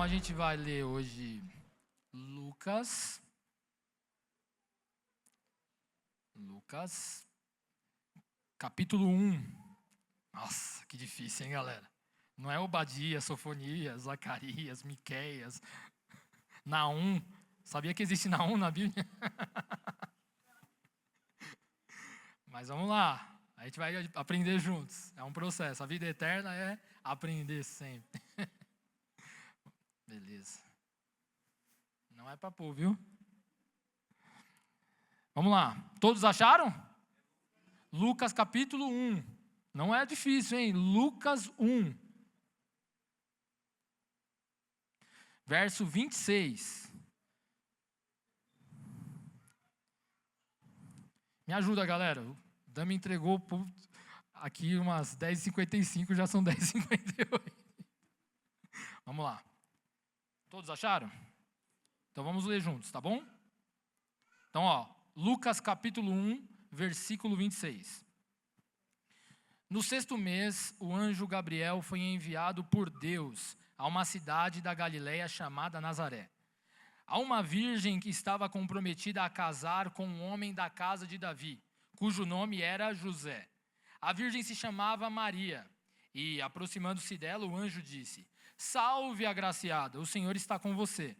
a gente vai ler hoje Lucas, capítulo 1. Nossa, que difícil, hein, galera? Não é Obadias, Sofonias, Zacarias, Miqueias, Naum. Sabia que existe Naum na Bíblia? Mas vamos lá, a gente vai aprender juntos. É um processo, a vida eterna é aprender sempre. Beleza. Não é papo, viu? Vamos lá, todos acharam? Lucas capítulo 1. Não é difícil, hein? Lucas 1. Verso 26. Me ajuda, galera. O Dan me entregou aqui umas 10h55, já são 10h58. Vamos lá. Todos acharam? Então vamos ler juntos, tá bom? Então, Lucas capítulo 1, versículo 26. No 6º mês, o anjo Gabriel foi enviado por Deus a uma cidade da Galileia chamada Nazaré, a uma virgem que estava comprometida a casar com um homem da casa de Davi, cujo nome era José. A virgem se chamava Maria, e, aproximando-se dela, o anjo disse: Salve, agraciada, o Senhor está com você.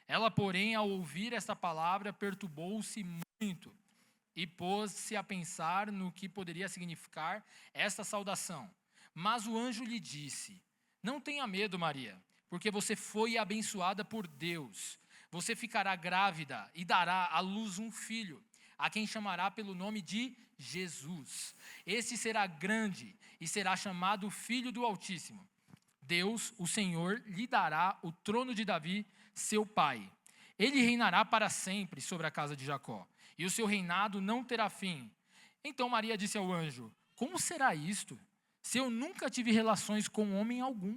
Ela, porém, ao ouvir esta palavra, perturbou-se muito e pôs-se a pensar no que poderia significar esta saudação. Mas o anjo lhe disse: Não tenha medo, Maria, porque você foi abençoada por Deus. Você ficará grávida e dará à luz um filho, a quem chamará pelo nome de Jesus. Este será grande e será chamado Filho do Altíssimo. Deus, o Senhor, lhe dará o trono de Davi, seu pai. Ele reinará para sempre sobre a casa de Jacó, e o seu reinado não terá fim. Então Maria disse ao anjo: Como será isto, se eu nunca tive relações com homem algum?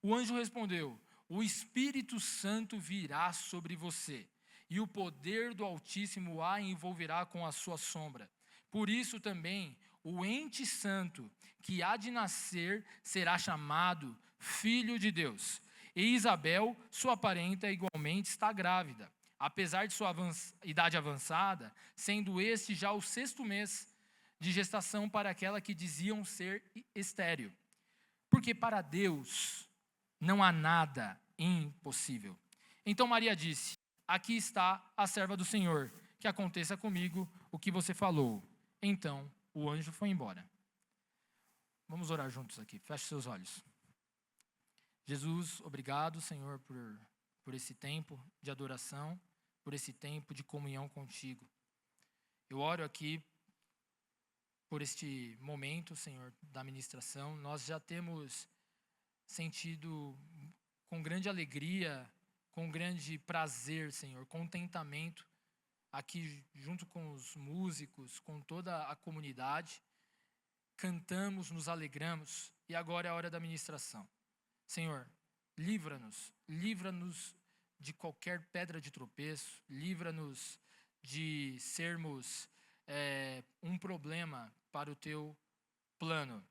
O anjo respondeu: O Espírito Santo virá sobre você, e o poder do Altíssimo a envolverá com a sua sombra. Por isso também o ente santo que há de nascer será chamado Filho de Deus. E Isabel, sua parenta, igualmente está grávida, apesar de sua idade avançada, sendo este já o 6º mês de gestação para aquela que diziam ser estéril. Porque para Deus não há nada impossível. Então Maria disse: Aqui está a serva do Senhor, que aconteça comigo o que você falou. Então o anjo foi embora. Vamos orar juntos aqui, feche seus olhos. Jesus, obrigado, Senhor, por esse tempo de adoração, por esse tempo de comunhão contigo. Eu oro aqui por este momento, Senhor, da ministração. Nós já temos sentido com grande alegria, com grande prazer, Senhor, contentamento, aqui junto com os músicos, com toda a comunidade. Cantamos, nos alegramos, e agora é a hora da ministração. Senhor, livra-nos de qualquer pedra de tropeço, livra-nos de sermos um problema para o teu plano.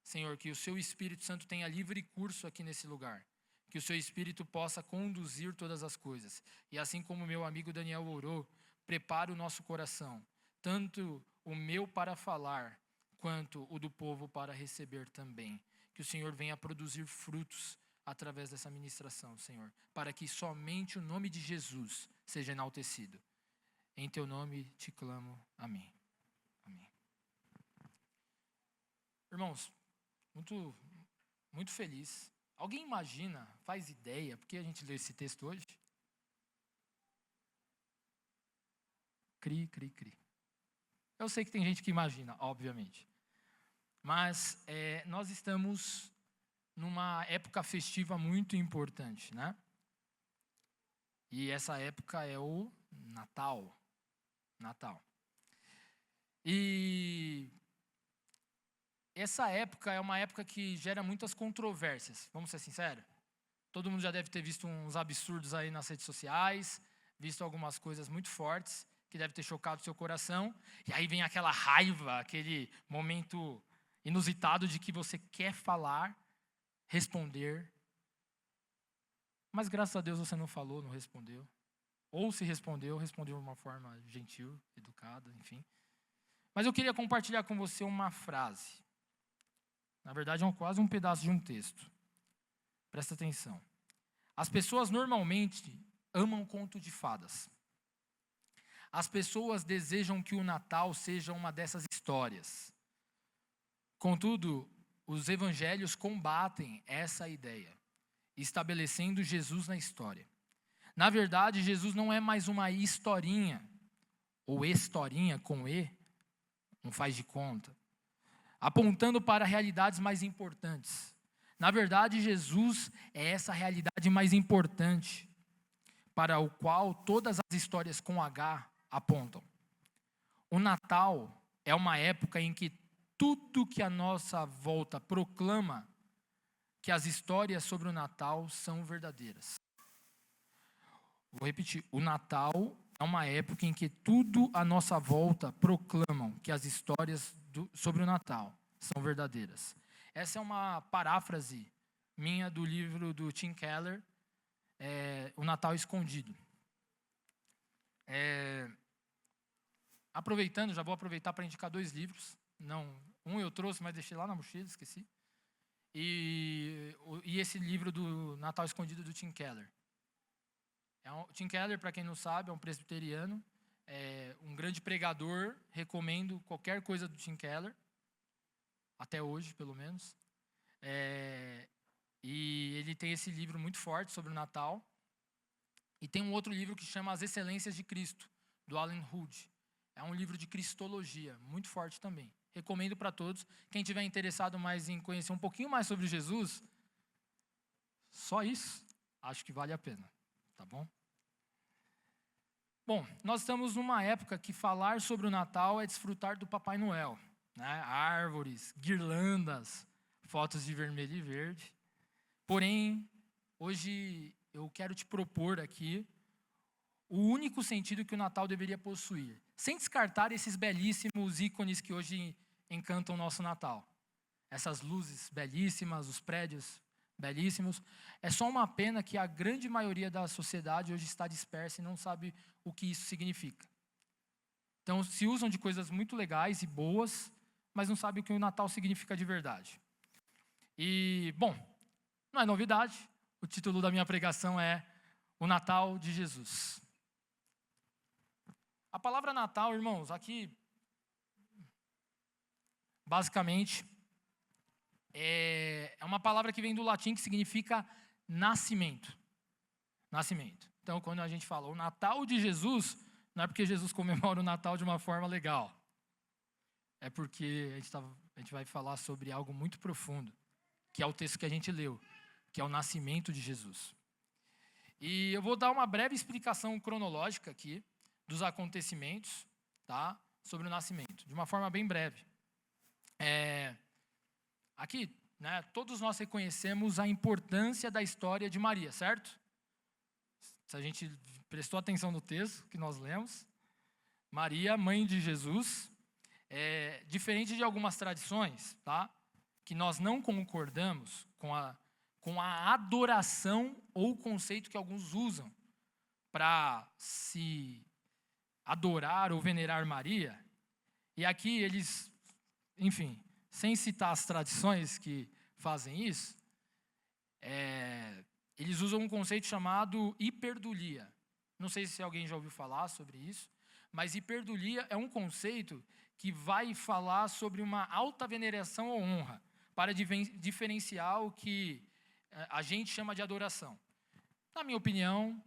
Senhor, que o seu Espírito Santo tenha livre curso aqui nesse lugar, que o seu Espírito possa conduzir todas as coisas. E assim como meu amigo Daniel orou, prepara o nosso coração, tanto o meu para falar, quanto o do povo para receber também. Que o Senhor venha produzir frutos através dessa ministração, Senhor, para que somente o nome de Jesus seja enaltecido. Em teu nome te clamo. Amém. Amém. Irmãos, muito, muito feliz. Alguém imagina, faz ideia, porque a gente leu esse texto hoje? Cri. Eu sei que tem gente que imagina, obviamente. Mas nós estamos numa época festiva muito importante, né? E essa época é o Natal. E essa época é uma época que gera muitas controvérsias, vamos ser sinceros. Todo mundo já deve ter visto uns absurdos aí nas redes sociais, visto algumas coisas muito fortes, que deve ter chocado o seu coração. E aí vem aquela raiva, aquele momento inusitado de que você quer falar, responder, mas graças a Deus você não falou, não respondeu. Ou se respondeu, respondeu de uma forma gentil, educada, enfim. Mas eu queria compartilhar com você uma frase. Na verdade, é quase um pedaço de um texto. Presta atenção. As pessoas normalmente amam conto de fadas. As pessoas desejam que o Natal seja uma dessas histórias. Contudo, os evangelhos combatem essa ideia, estabelecendo Jesus na história. Na verdade, Jesus não é mais uma historinha, ou historinha com E, não faz de conta, apontando para realidades mais importantes. Na verdade, Jesus é essa realidade mais importante, para o qual todas as histórias com H apontam. O Natal é uma época em que tudo que a nossa volta proclama que as histórias sobre o Natal são verdadeiras. Vou repetir. O Natal é uma época em que tudo à nossa volta proclamam que as histórias sobre o Natal são verdadeiras. Essa é uma paráfrase minha do livro do Tim Keller, O Natal Escondido. Aproveitando, já vou aproveitar para indicar 2 livros. Um eu trouxe, mas deixei lá na mochila, esqueci. E esse livro do Natal Escondido do Tim Keller. Tim Keller, para quem não sabe, é um presbiteriano, um grande pregador. Recomendo qualquer coisa do Tim Keller, até hoje, pelo menos. E ele tem esse livro muito forte sobre o Natal. E tem um outro livro que chama As Excelências de Cristo, do Alan Hood. É um livro de cristologia, muito forte também. Recomendo para todos. Quem tiver interessado mais em conhecer um pouquinho mais sobre Jesus, só isso, acho que vale a pena. Tá bom? Bom, nós estamos numa época que falar sobre o Natal é desfrutar do Papai Noel, né? Árvores, guirlandas, fotos de vermelho e verde. Porém, hoje eu quero te propor aqui o único sentido que o Natal deveria possuir, sem descartar esses belíssimos ícones que hoje encantam o nosso Natal. Essas luzes belíssimas, os prédios belíssimos. É só uma pena que a grande maioria da sociedade hoje está dispersa e não sabe o que isso significa. Então, se usam de coisas muito legais e boas, mas não sabem o que o Natal significa de verdade. E, bom, não é novidade. O título da minha pregação é O Natal de Jesus. A palavra Natal, irmãos, aqui, basicamente, é uma palavra que vem do latim que significa nascimento. Nascimento. Então, quando a gente fala o Natal de Jesus, não é porque Jesus comemora o Natal de uma forma legal. É porque a gente vai falar sobre algo muito profundo, que é o texto que a gente leu, que é o nascimento de Jesus. E eu vou dar uma breve explicação cronológica aqui dos acontecimentos, tá? Sobre o nascimento, de uma forma bem breve. Aqui, né, todos nós reconhecemos a importância da história de Maria, certo? Se a gente prestou atenção no texto que nós lemos, Maria, mãe de Jesus, diferente de algumas tradições, tá, que nós não concordamos com a adoração ou o conceito que alguns usam para se adorar ou venerar Maria. E aqui eles, enfim, sem citar as tradições que fazem isso, eles usam um conceito chamado hiperdulia. Não sei se alguém já ouviu falar sobre isso, mas hiperdulia é um conceito que vai falar sobre uma alta veneração ou honra, para diferenciar o que a gente chama de adoração. Na minha opinião,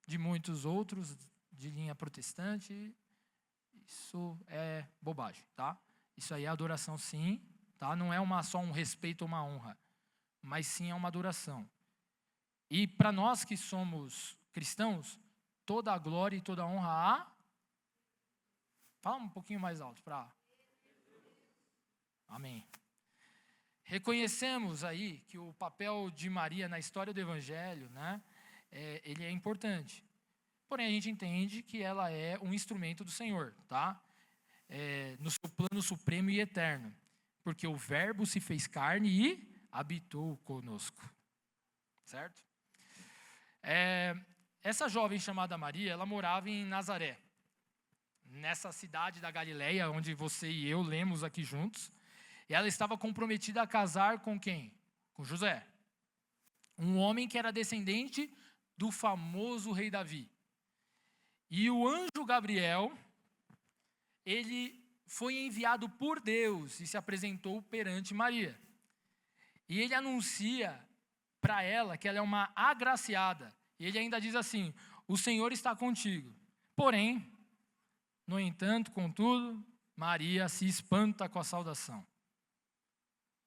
de muitos outros de linha protestante, isso é bobagem, tá? Isso aí é adoração, sim, tá? Não é só um respeito ou uma honra, mas sim é uma adoração. E para nós que somos cristãos, toda a glória e toda a honra a... Fala um pouquinho mais alto para... Amém. Reconhecemos aí que o papel de Maria na história do Evangelho, né, ele é importante. Porém, a gente entende que ela é um instrumento do Senhor, tá? No seu plano supremo e eterno. Porque o Verbo se fez carne e habitou conosco. Certo? Essa jovem chamada Maria, ela morava em Nazaré, nessa cidade da Galileia, onde você e eu lemos aqui juntos. E ela estava comprometida a casar com quem? Com José, um homem que era descendente do famoso rei Davi. E o anjo Gabriel, ele foi enviado por Deus e se apresentou perante Maria. E ele anuncia para ela que ela é uma agraciada. E ele ainda diz assim: o Senhor está contigo. Porém, no entanto, contudo, Maria se espanta com a saudação.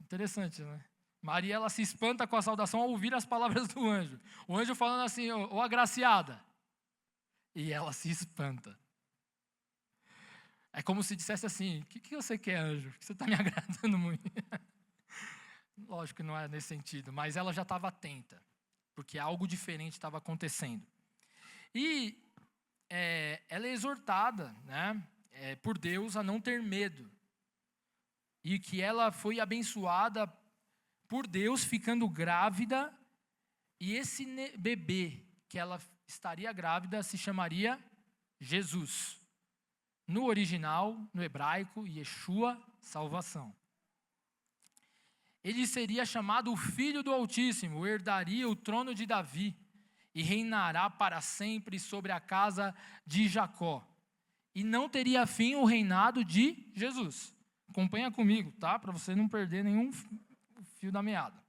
Interessante, né? Maria, ela se espanta com a saudação ao ouvir as palavras do anjo. O anjo falando assim: ô agraciada. E ela se espanta. É como se dissesse assim: o que você quer, anjo? Que você está me agradando muito. Lógico que não é nesse sentido, mas ela já estava atenta, porque algo diferente estava acontecendo. E ela é exortada, né, por Deus a não ter medo. E que ela foi abençoada por Deus ficando grávida. E esse bebê que ela estaria grávida se chamaria Jesus. No original, no hebraico, Yeshua, salvação. Ele seria chamado o Filho do Altíssimo, herdaria o trono de Davi e reinará para sempre sobre a casa de Jacó. E não teria fim o reinado de Jesus. Acompanha comigo, tá? Para você não perder nenhum fio da meada.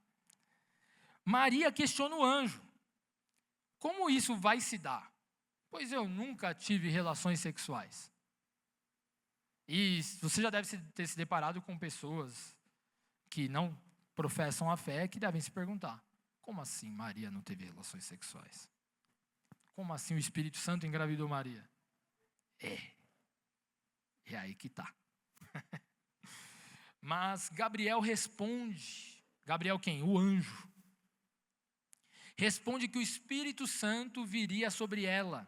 Maria questiona o anjo: como isso vai se dar? Pois eu nunca tive relações sexuais. E você já deve ter se deparado com pessoas que não professam a fé, que devem se perguntar: como assim Maria não teve relações sexuais? Como assim o Espírito Santo engravidou Maria? É aí que está. Mas Gabriel responde. Gabriel quem? O anjo. Responde que o Espírito Santo viria sobre ela,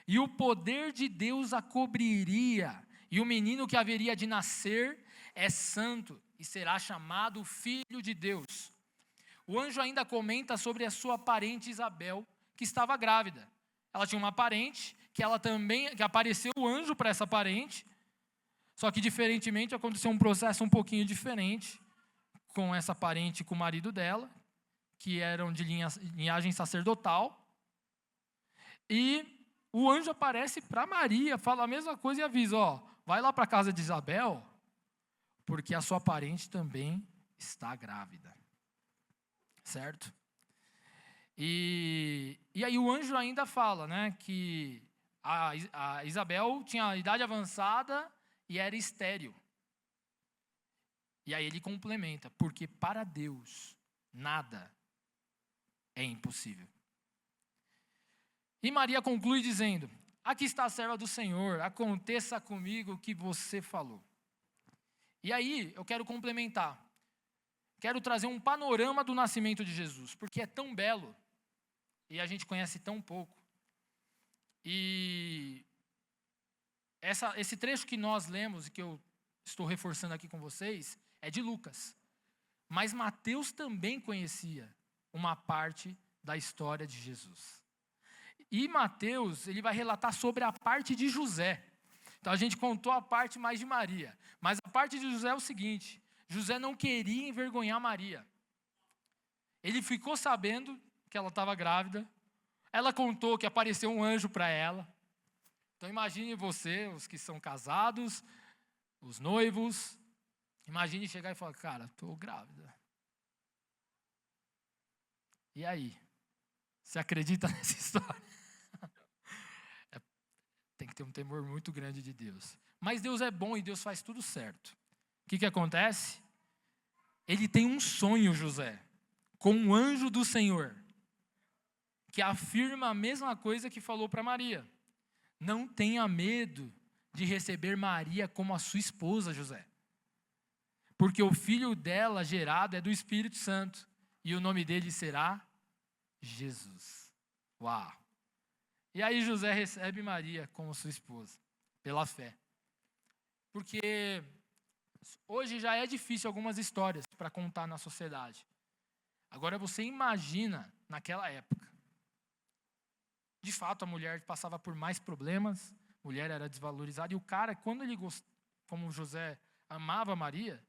e o poder de Deus a cobriria, e o menino que haveria de nascer é santo, e será chamado Filho de Deus. O anjo ainda comenta sobre a sua parente Isabel, que estava grávida. Ela tinha uma parente, que apareceu o anjo para essa parente, só que diferentemente aconteceu um processo um pouquinho diferente com essa parente e com o marido dela, que eram de linhagem sacerdotal. E o anjo aparece para Maria, fala a mesma coisa e avisa: vai lá para a casa de Isabel, porque a sua parente também está grávida. Certo? E aí o anjo ainda fala, né, que a Isabel tinha a idade avançada e era estéril. E aí ele complementa: porque para Deus nada é impossível. E Maria conclui dizendo: aqui está a serva do Senhor, aconteça comigo o que você falou. E aí eu quero complementar. Quero trazer um panorama do nascimento de Jesus, porque é tão belo e a gente conhece tão pouco. E esse trecho que nós lemos e que eu estou reforçando aqui com vocês é de Lucas. Mas Mateus também conhecia uma parte da história de Jesus. E Mateus, ele vai relatar sobre a parte de José. Então a gente contou a parte mais de Maria, mas a parte de José é o seguinte: José não queria envergonhar Maria. Ele ficou sabendo que ela estava grávida. Ela contou que apareceu um anjo para ela. Então imagine você, os que são casados, os noivos. Imagine chegar e falar: cara, estou grávida. E aí? Você acredita nessa história? Tem que ter um temor muito grande de Deus. Mas Deus é bom e Deus faz tudo certo. O que acontece? Ele tem um sonho, José, com um anjo do Senhor, que afirma a mesma coisa que falou para Maria: não tenha medo de receber Maria como a sua esposa, José, porque o filho dela gerado é do Espírito Santo, e o nome dele será Jesus. Uau! E aí José recebe Maria como sua esposa, pela fé. Porque hoje já é difícil algumas histórias para contar na sociedade. Agora você imagina naquela época. De fato, a mulher passava por mais problemas, a mulher era desvalorizada. E o cara, quando ele, como José amava Maria,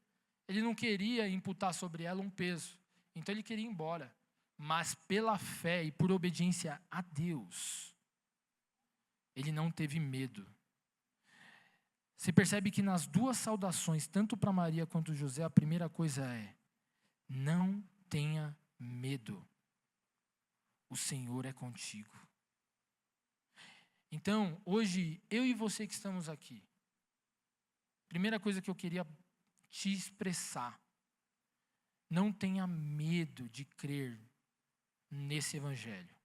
ele não queria imputar sobre ela um peso. Então ele queria ir embora. Mas pela fé e por obediência a Deus, ele não teve medo. Você percebe que nas duas saudações, tanto para Maria quanto José, a primeira coisa é: não tenha medo. O Senhor é contigo. Então, hoje, eu e você que estamos aqui, primeira coisa que eu queria te expressar: não tenha medo de crer nesse evangelho.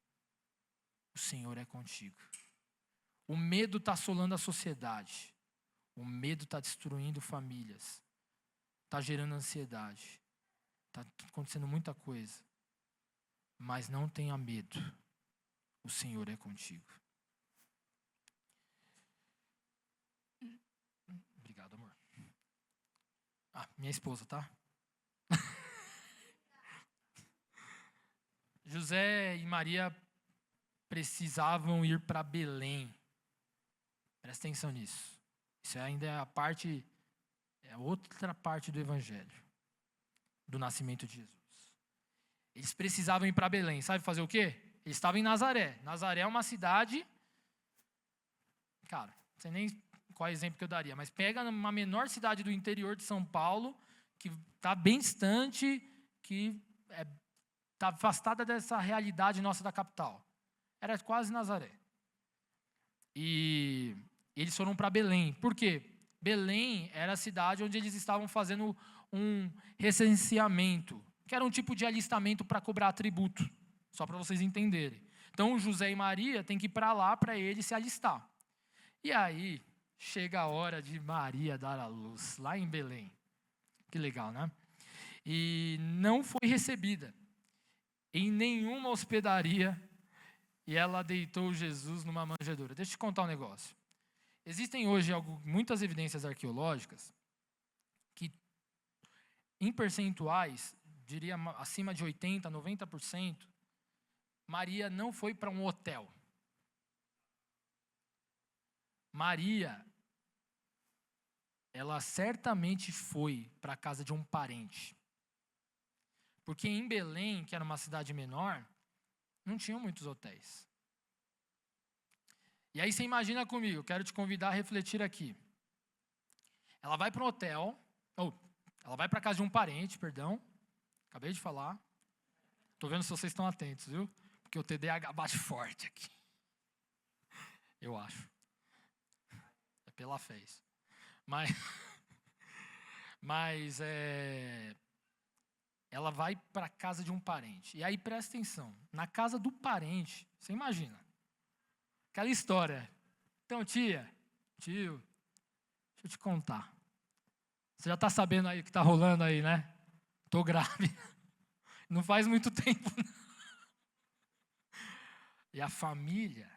O Senhor é contigo. O medo está assolando a sociedade. O medo está destruindo famílias. Está gerando ansiedade. Está acontecendo muita coisa. Mas não tenha medo. O Senhor é contigo. Obrigado, amor. Minha esposa, tá? José e Maria precisavam ir para Belém. Presta atenção nisso. Isso ainda é outra parte do evangelho, do nascimento de Jesus. Eles precisavam ir para Belém. Sabe fazer o quê? Eles estavam em Nazaré. Nazaré é uma cidade, cara, não sei nem qual é o exemplo que eu daria, mas pega uma menor cidade do interior de São Paulo, que está bem distante, que está afastada dessa realidade nossa da capital. Era quase Nazaré. E eles foram para Belém. Por quê? Belém era a cidade onde eles estavam fazendo um recenseamento, que era um tipo de alistamento para cobrar tributo, só para vocês entenderem. Então, José e Maria têm que ir para lá para ele se alistar. E aí, chega a hora de Maria dar à luz, lá em Belém. Que legal, né? E não foi recebida em nenhuma hospedaria, e ela deitou Jesus numa manjedoura. Deixa eu te contar um negócio. Existem hoje muitas evidências arqueológicas que, em percentuais, diria acima de 80%, 90%, Maria não foi para um hotel. Maria, ela certamente foi para a casa de um parente. Porque em Belém, que era uma cidade menor, não tinham muitos hotéis. E aí você imagina comigo, eu quero te convidar a refletir aqui. Ela vai para um hotel, ela vai para a casa de um parente, perdão, acabei de falar. Estou vendo se vocês estão atentos, viu? Porque o TDAH bate forte aqui. Eu acho. É pela fé isso. Mas ela vai para a casa de um parente. E aí presta atenção, na casa do parente, você imagina, aquela história. Então, tio, deixa eu te contar. Você já está sabendo aí o que está rolando aí, né? Estou grávida. Não faz muito tempo, não. E a família,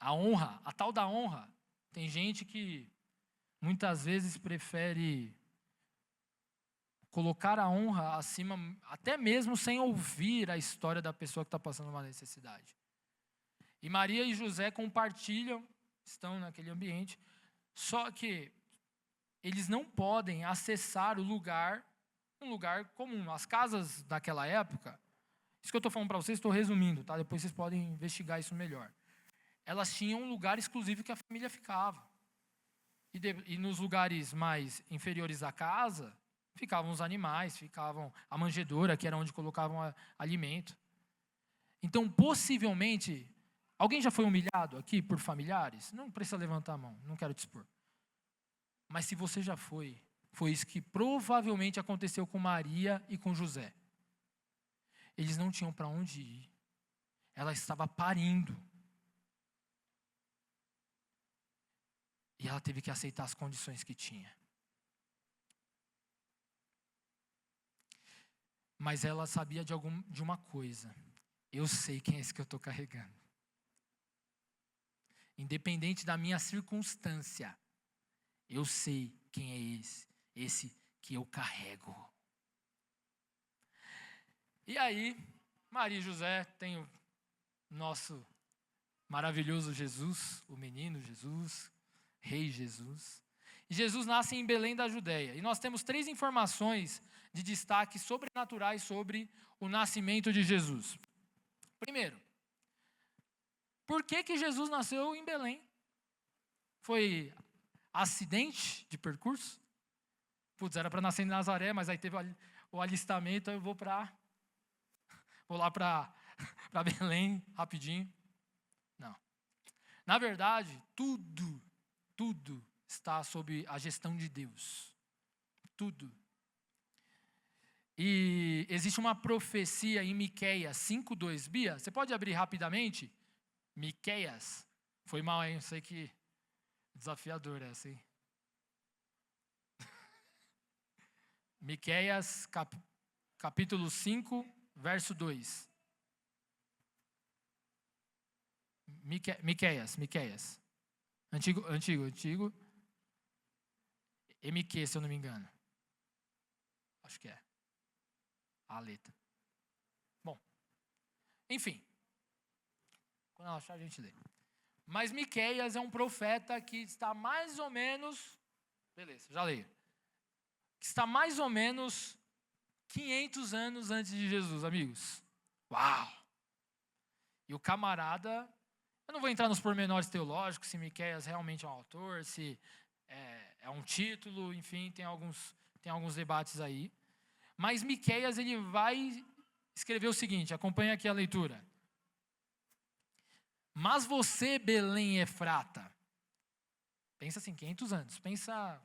a honra, a tal da honra. Tem gente que muitas vezes prefere colocar a honra acima, até mesmo sem ouvir a história da pessoa que está passando uma necessidade. E Maria e José compartilham, estão naquele ambiente, só que eles não podem acessar um lugar comum. As casas daquela época, isso que eu estou falando para vocês, estou resumindo, tá? Depois vocês podem investigar isso melhor. Elas tinham um lugar exclusivo que a família ficava. E nos lugares mais inferiores à casa, ficavam os animais, ficavam a manjedoura, que era onde colocavam alimento. Então, possivelmente, alguém já foi humilhado aqui por familiares? Não precisa levantar a mão, não quero te expor. Mas se você já foi isso que provavelmente aconteceu com Maria e com José. Eles não tinham para onde ir. Ela estava parindo. E ela teve que aceitar as condições que tinha. Mas ela sabia de uma coisa. Eu sei quem é esse que eu estou carregando. Independente da minha circunstância, eu sei quem é esse que eu carrego. E aí, Maria e José tem o nosso maravilhoso Jesus, o menino Jesus, Rei Jesus. E Jesus nasce em Belém da Judéia. E nós temos 3 informações de destaque sobrenaturais sobre o nascimento de Jesus. Primeiro, por que Jesus nasceu em Belém? Foi acidente de percurso? Putz, era para nascer em Nazaré, mas aí teve o alistamento, eu vou lá para Belém rapidinho. Não. Na verdade, tudo está sob a gestão de Deus. Tudo. E existe uma profecia em Miqueias 5:2. Bia, você pode abrir rapidamente? Miqueias. Foi mal, hein? Eu sei que desafiador essa, hein? Miqueias, capítulo 5, verso 2. Miqueias. Antigo. MQ, se eu não me engano. Acho que é. A letra. Bom, enfim. Quando ela achar, a gente lê. Mas Miqueias é um profeta que está mais ou menos... Beleza, já leio. Que está mais ou menos 500 anos antes de Jesus, amigos. Uau! E o camarada... Eu não vou entrar nos pormenores teológicos, se Miqueias realmente é um autor, se é um título, enfim, tem alguns debates aí. Mas Miqueias, ele vai escrever o seguinte, acompanha aqui a leitura. Mas você, Belém Efrata, pensa assim, 500 anos, pensa,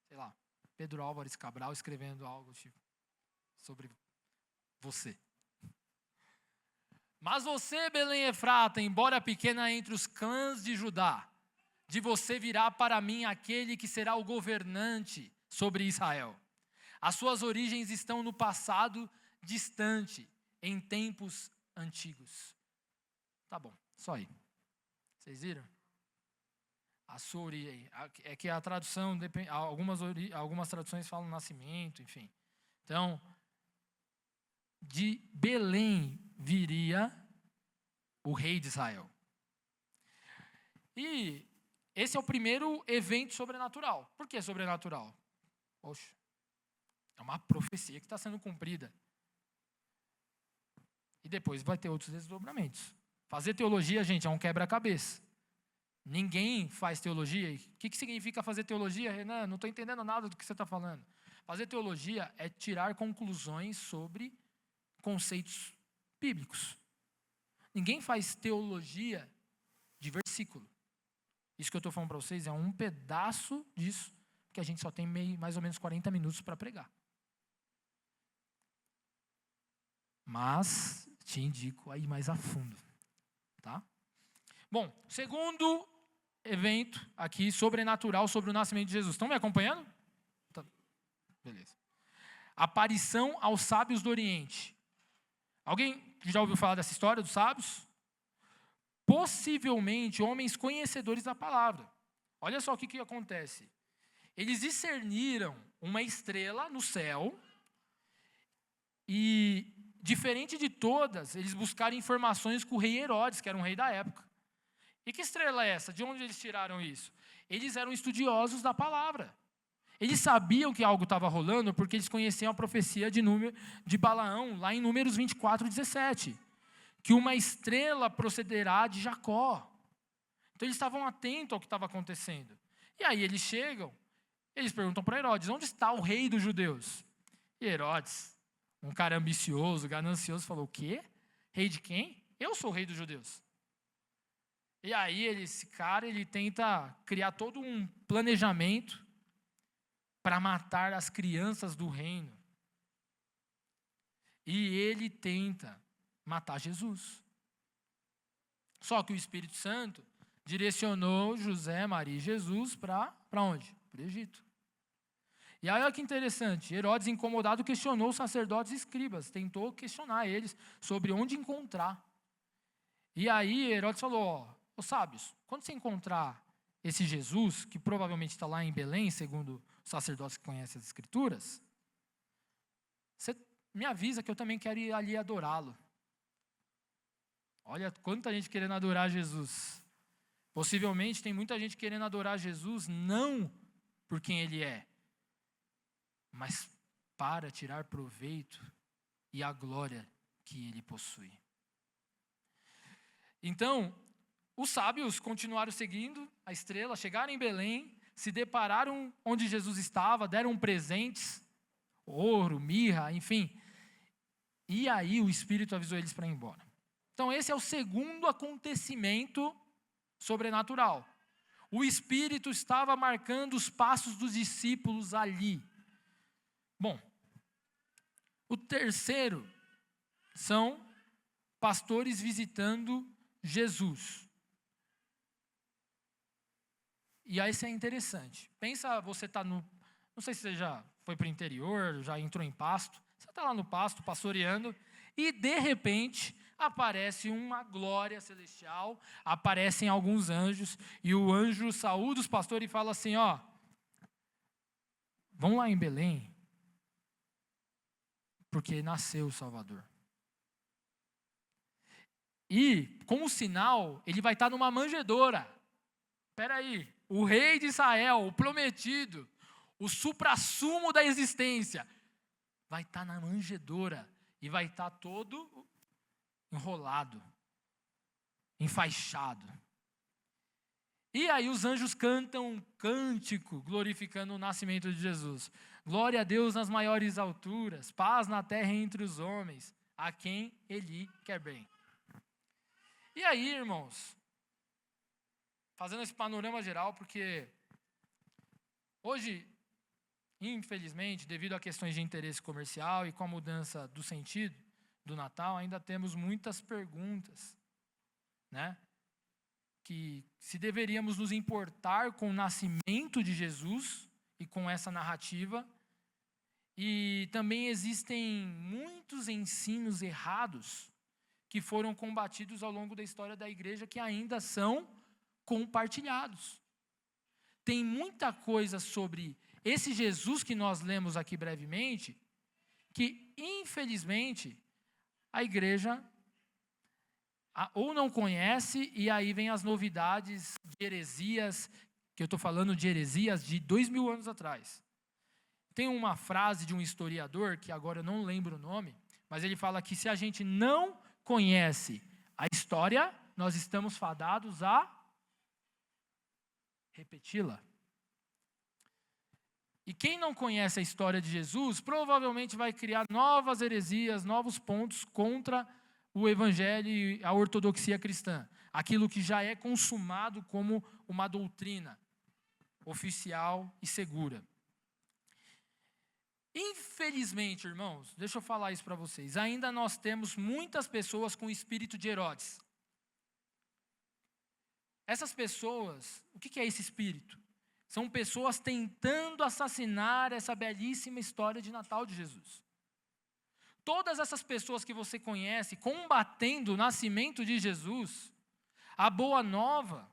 sei lá, Pedro Álvares Cabral escrevendo algo tipo, sobre você. Mas você, Belém Efrata, embora pequena entre os clãs de Judá, de você virá para mim aquele que será o governante sobre Israel. As suas origens estão no passado distante, em tempos antigos. Tá bom, só aí. Vocês viram? A sua origem. É que a tradução, algumas traduções falam nascimento, enfim. Então, de Belém viria o rei de Israel. E esse é o primeiro evento sobrenatural. Por que sobrenatural? Poxa, é uma profecia que está sendo cumprida. E depois vai ter outros desdobramentos. Fazer teologia, gente, é um quebra-cabeça. Ninguém faz teologia. O que significa fazer teologia, Renan? Não estou entendendo nada do que você está falando. Fazer teologia é tirar conclusões sobre conceitos bíblicos. Ninguém faz teologia de versículo. Isso que eu estou falando para vocês é um pedaço disso, que a gente só tem mais ou menos 40 minutos para pregar. Mas te indico a ir mais a fundo. Tá? Bom, segundo evento aqui, sobrenatural, sobre o nascimento de Jesus. Estão me acompanhando? Tá. Beleza. Aparição aos sábios do Oriente. Alguém já ouviu falar dessa história dos sábios? Possivelmente homens conhecedores da palavra. Olha só o que acontece. Eles discerniram uma estrela no céu e, diferente de todas, eles buscaram informações com o rei Herodes, que era um rei da época. E que estrela é essa? De onde eles tiraram isso? Eles eram estudiosos da palavra. Eles sabiam que algo estava rolando porque eles conheciam a profecia de Balaão, lá em Números 24:17. Que uma estrela procederá de Jacó. Então eles estavam atentos ao que estava acontecendo. E aí eles chegam, eles perguntam para Herodes, onde está o rei dos judeus? E Herodes, um cara ambicioso, ganancioso, falou, o quê? Rei de quem? Eu sou o rei dos judeus. E aí esse cara, ele tenta criar todo um planejamento para matar as crianças do reino. E ele tenta matar Jesus. Só que o Espírito Santo direcionou José, Maria e Jesus para onde? Para o Egito. E aí olha que interessante, Herodes, incomodado, questionou os sacerdotes e escribas, tentou questionar eles sobre onde encontrar. E aí Herodes falou, os sábios, quando você encontrar esse Jesus, que provavelmente está lá em Belém, segundo os sacerdotes que conhecem as Escrituras, você me avisa que eu também quero ir ali adorá-lo. Olha quanta gente querendo adorar Jesus. Possivelmente tem muita gente querendo adorar Jesus não por quem ele é, mas para tirar proveito e a glória que ele possui. Então, os sábios continuaram seguindo a estrela, chegaram em Belém, se depararam onde Jesus estava, deram presentes, ouro, mirra, enfim. E aí o Espírito avisou eles para ir embora. Então esse é o segundo acontecimento sobrenatural. O Espírito estava marcando os passos dos discípulos ali. Bom, o terceiro são pastores visitando Jesus. E aí isso é interessante. Pensa, você está no... Não sei se você já foi para o interior, já entrou em pasto. Você está lá no pasto, pastoreando, e de repente aparece uma glória celestial, aparecem alguns anjos, e o anjo saúda os pastores e fala assim, ó, vão lá em Belém, porque nasceu o Salvador. E, como sinal, ele vai estar numa manjedoura. Espera aí, o rei de Israel, o prometido, o suprassumo da existência, vai estar na manjedoura e vai estar todo enrolado, enfaixado. E aí os anjos cantam um cântico glorificando o nascimento de Jesus. Glória a Deus nas maiores alturas, paz na terra entre os homens, a quem ele quer bem. E aí, irmãos, fazendo esse panorama geral, porque hoje, infelizmente, devido a questões de interesse comercial e com a mudança do sentido do Natal, ainda temos muitas perguntas, né? Que se deveríamos nos importar com o nascimento de Jesus e com essa narrativa. E também existem muitos ensinos errados que foram combatidos ao longo da história da igreja que ainda são compartilhados. Tem muita coisa sobre esse Jesus que nós lemos aqui brevemente, que infelizmente a igreja ou não conhece, e aí vem as novidades de heresias, que eu estou falando de heresias de 2000 anos atrás. Tem uma frase de um historiador, que agora eu não lembro o nome, mas ele fala que se a gente não conhece a história, nós estamos fadados a repeti-la. E quem não conhece a história de Jesus, provavelmente vai criar novas heresias, novos pontos contra o evangelho e a ortodoxia cristã. Aquilo que já é consumado como uma doutrina oficial e segura. Infelizmente, irmãos, deixa eu falar isso para vocês, ainda nós temos muitas pessoas com o espírito de Herodes. Essas pessoas, o que é esse espírito? São pessoas tentando assassinar essa belíssima história de Natal de Jesus. Todas essas pessoas que você conhece combatendo o nascimento de Jesus, a boa nova,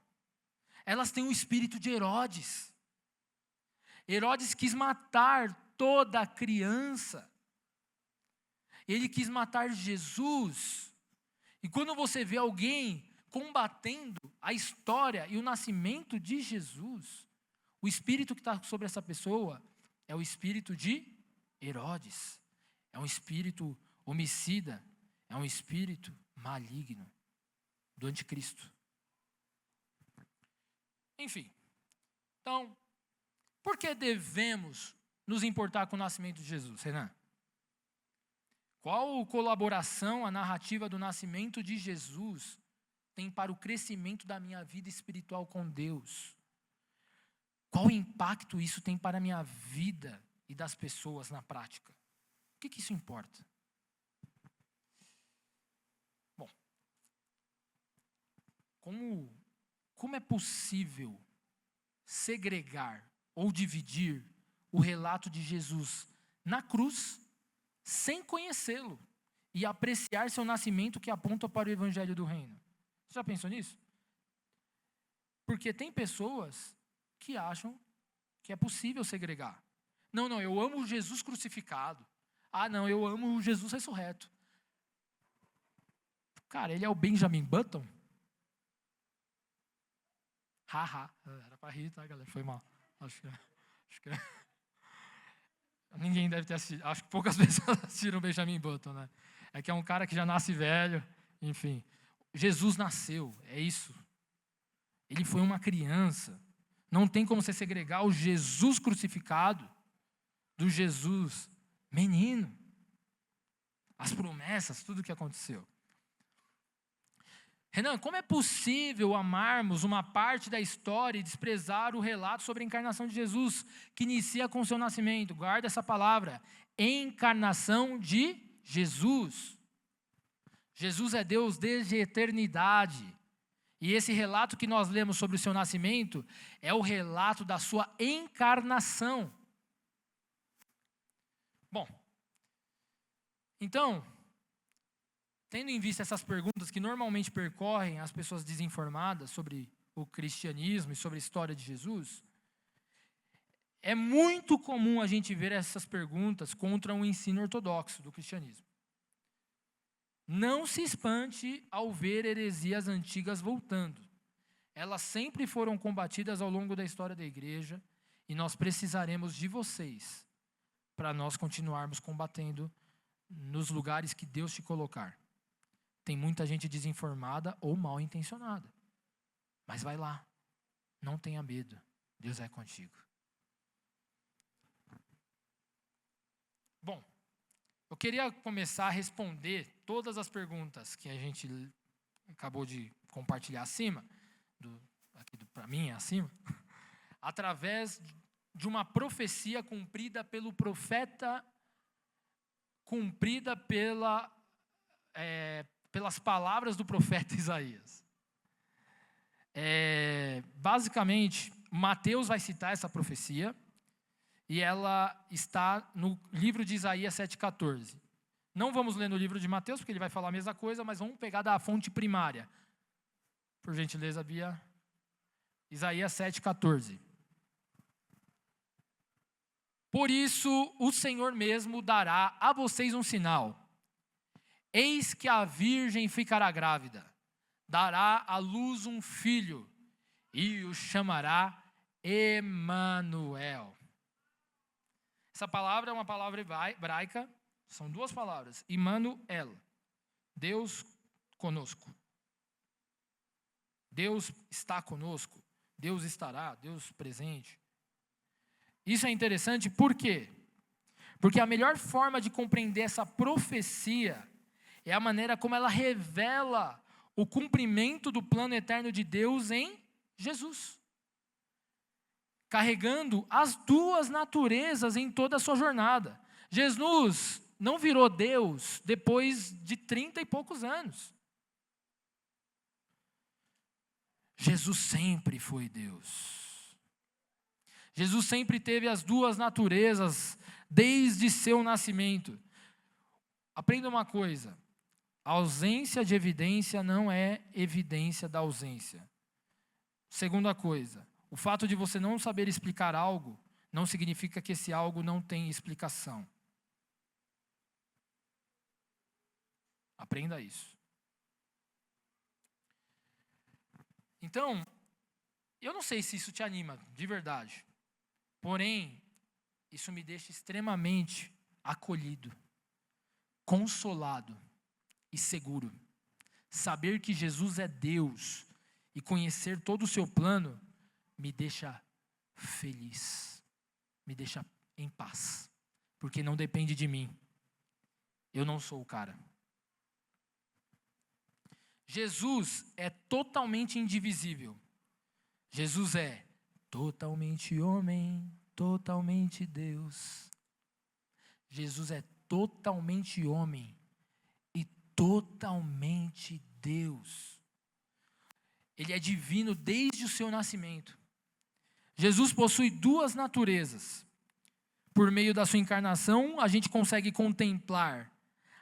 elas têm o espírito de Herodes. Herodes quis matar toda a criança. Ele quis matar Jesus. E quando você vê alguém combatendo a história e o nascimento de Jesus, o espírito que está sobre essa pessoa é o espírito de Herodes. É um espírito homicida, é um espírito maligno do anticristo. Enfim, então, por que devemos nos importar com o nascimento de Jesus, Renan? Qual colaboração a narrativa do nascimento de Jesus tem para o crescimento da minha vida espiritual com Deus? Qual impacto isso tem para a minha vida e das pessoas na prática? O que isso importa? Bom, como é possível segregar ou dividir o relato de Jesus na cruz sem conhecê-lo e apreciar seu nascimento que aponta para o evangelho do reino? Você já pensou nisso? Porque tem pessoas que acham que é possível segregar. Não, eu amo Jesus crucificado. Ah, não, eu amo Jesus ressurreto. Cara, ele é o Benjamin Button? Haha, era para rir, tá, galera? Foi mal. Acho que ninguém deve ter assistido. Acho que poucas pessoas assistiram o Benjamin Button, né? É que é um cara que já nasce velho, enfim. Jesus nasceu, é isso. Ele foi uma criança. Não tem como você segregar o Jesus crucificado do Jesus menino. As promessas, tudo o que aconteceu. Renan, como é possível amarmos uma parte da história e desprezar o relato sobre a encarnação de Jesus, que inicia com o seu nascimento? Guarda essa palavra, encarnação de Jesus. Jesus é Deus desde a eternidade. E esse relato que nós lemos sobre o seu nascimento é o relato da sua encarnação. Bom, então, tendo em vista essas perguntas que normalmente percorrem as pessoas desinformadas sobre o cristianismo e sobre a história de Jesus, é muito comum a gente ver essas perguntas contra um ensino ortodoxo do cristianismo. Não se espante ao ver heresias antigas voltando. Elas sempre foram combatidas ao longo da história da igreja e nós precisaremos de vocês para nós continuarmos combatendo nos lugares que Deus te colocar. Tem muita gente desinformada ou mal intencionada. Mas vai lá. Não tenha medo. Deus é contigo. Bom, eu queria começar a responder todas as perguntas que a gente acabou de compartilhar acima, para mim acima, através de uma profecia cumprida pelo profeta, cumprida pelas palavras do profeta Isaías. Basicamente, Mateus vai citar essa profecia, e ela está no livro de Isaías 7,14. Não vamos ler no livro de Mateus, porque ele vai falar a mesma coisa, mas vamos pegar da fonte primária. Por gentileza, Bia. Isaías 7,14. Por isso, o Senhor mesmo dará a vocês um sinal. Eis que a virgem ficará grávida, dará à luz um filho, e o chamará Emanuel. Essa palavra é uma palavra hebraica, são duas palavras, Emanuel, Deus conosco. Deus está conosco, Deus estará, Deus presente. Isso é interessante por quê? Porque a melhor forma de compreender essa profecia é a maneira como ela revela o cumprimento do plano eterno de Deus em Jesus, carregando as duas naturezas em toda a sua jornada. Jesus não virou Deus depois de 30 e poucos anos. Jesus sempre foi Deus. Jesus sempre teve as duas naturezas desde seu nascimento. Aprenda uma coisa: a ausência de evidência não é evidência da ausência. Segunda coisa, o fato de você não saber explicar algo não significa que esse algo não tem explicação. Aprenda isso. Então, eu não sei se isso te anima, de verdade. Porém, isso me deixa extremamente acolhido, consolado e seguro. Saber que Jesus é Deus e conhecer todo o seu plano me deixa feliz, me deixa em paz, porque não depende de mim. Eu não sou o cara. Jesus é totalmente indivisível. Jesus é totalmente homem, totalmente Deus. Jesus é totalmente homem e totalmente Deus. Ele é divino desde o seu nascimento. Jesus possui duas naturezas. Por meio da sua encarnação, a gente consegue contemplar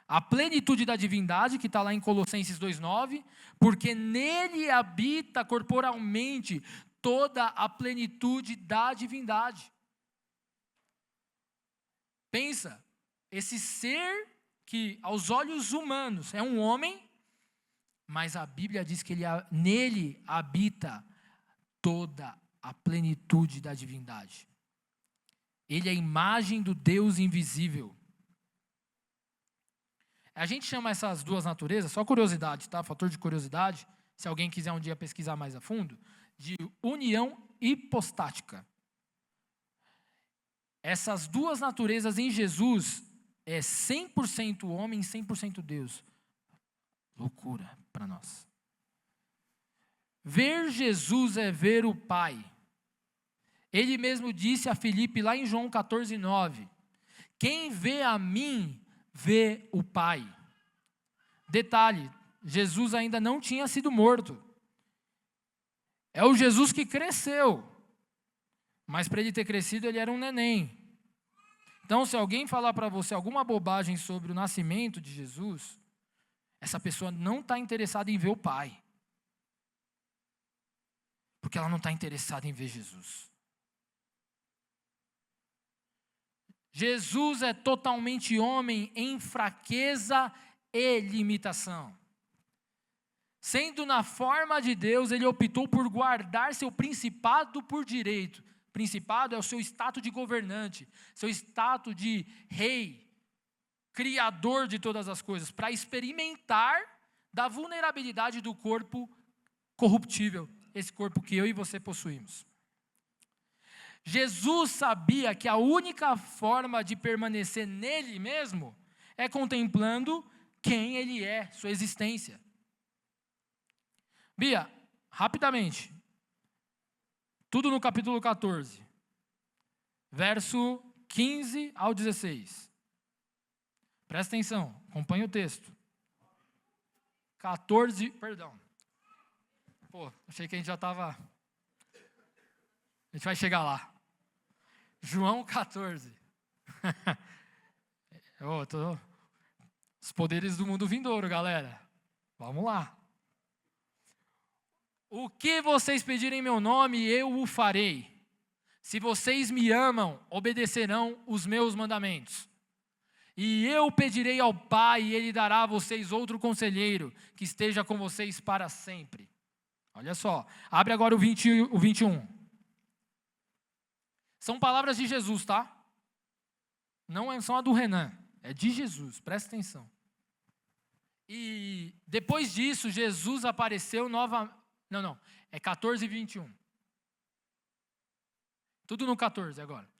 a plenitude da divindade, que está lá em Colossenses 2,9, porque nele habita corporalmente toda a plenitude da divindade. Pensa, esse ser que aos olhos humanos é um homem, mas a Bíblia diz que nele habita toda a plenitude da divindade. Ele é a imagem do Deus invisível. A gente chama essas duas naturezas, só curiosidade, tá? Fator de curiosidade, se alguém quiser um dia pesquisar mais a fundo, de união hipostática. Essas duas naturezas em Jesus é 100% homem e 100% Deus. Loucura para nós. Ver Jesus é ver o Pai. Ele mesmo disse a Filipe lá em João 14:9, quem vê a mim, vê o Pai. Detalhe, Jesus ainda não tinha sido morto. É o Jesus que cresceu. Mas para ele ter crescido, ele era um neném. Então, se alguém falar para você alguma bobagem sobre o nascimento de Jesus, essa pessoa não está interessada em ver o Pai. Porque ela não está interessada em ver Jesus. Jesus é totalmente homem em fraqueza e limitação. Sendo na forma de Deus, ele optou por guardar seu principado por direito. Principado é o seu status de governante, seu status de rei, criador de todas as coisas, para experimentar da vulnerabilidade do corpo corruptível, esse corpo que eu e você possuímos. Jesus sabia que a única forma de permanecer nele mesmo é contemplando quem ele é, sua existência. Bia, rapidamente, tudo no capítulo 14, verso 15 ao 16. Presta atenção, acompanhe o texto. 14, perdão. Achei que a gente já estava... A gente vai chegar lá. João 14. Os poderes do mundo vindouro, galera. Vamos lá. O que vocês pedirem em meu nome, eu o farei. Se vocês me amam, obedecerão os meus mandamentos. E eu pedirei ao Pai, e Ele dará a vocês outro conselheiro, que esteja com vocês para sempre. Olha só, abre agora o 21. São palavras de Jesus, tá? Não são a do Renan, é de Jesus, presta atenção. E depois disso, Jesus apareceu é 14 e 21. Tudo no 14 agora.